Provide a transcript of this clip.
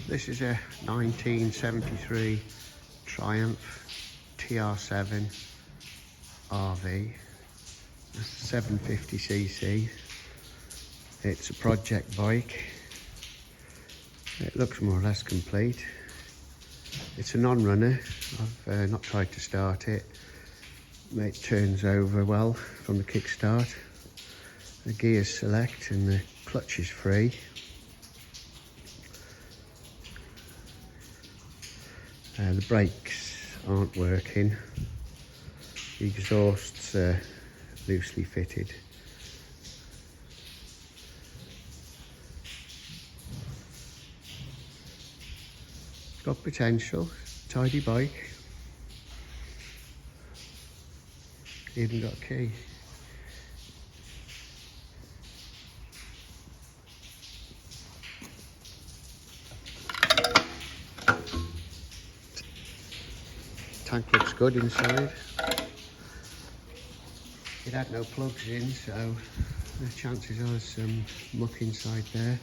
This is a 1973 Triumph TR7RV, 750cc. It's a project bike. It looks more or less complete. It's a non-runner. I've not tried to start it. It turns over well from the kickstart. The gear's select and the clutch is free. The brakes aren't working. The exhaust's loosely fitted. It's got potential, tidy bike. Even got a key. Tank looks good inside. It had no plugs in, so the chances are there's some muck inside there.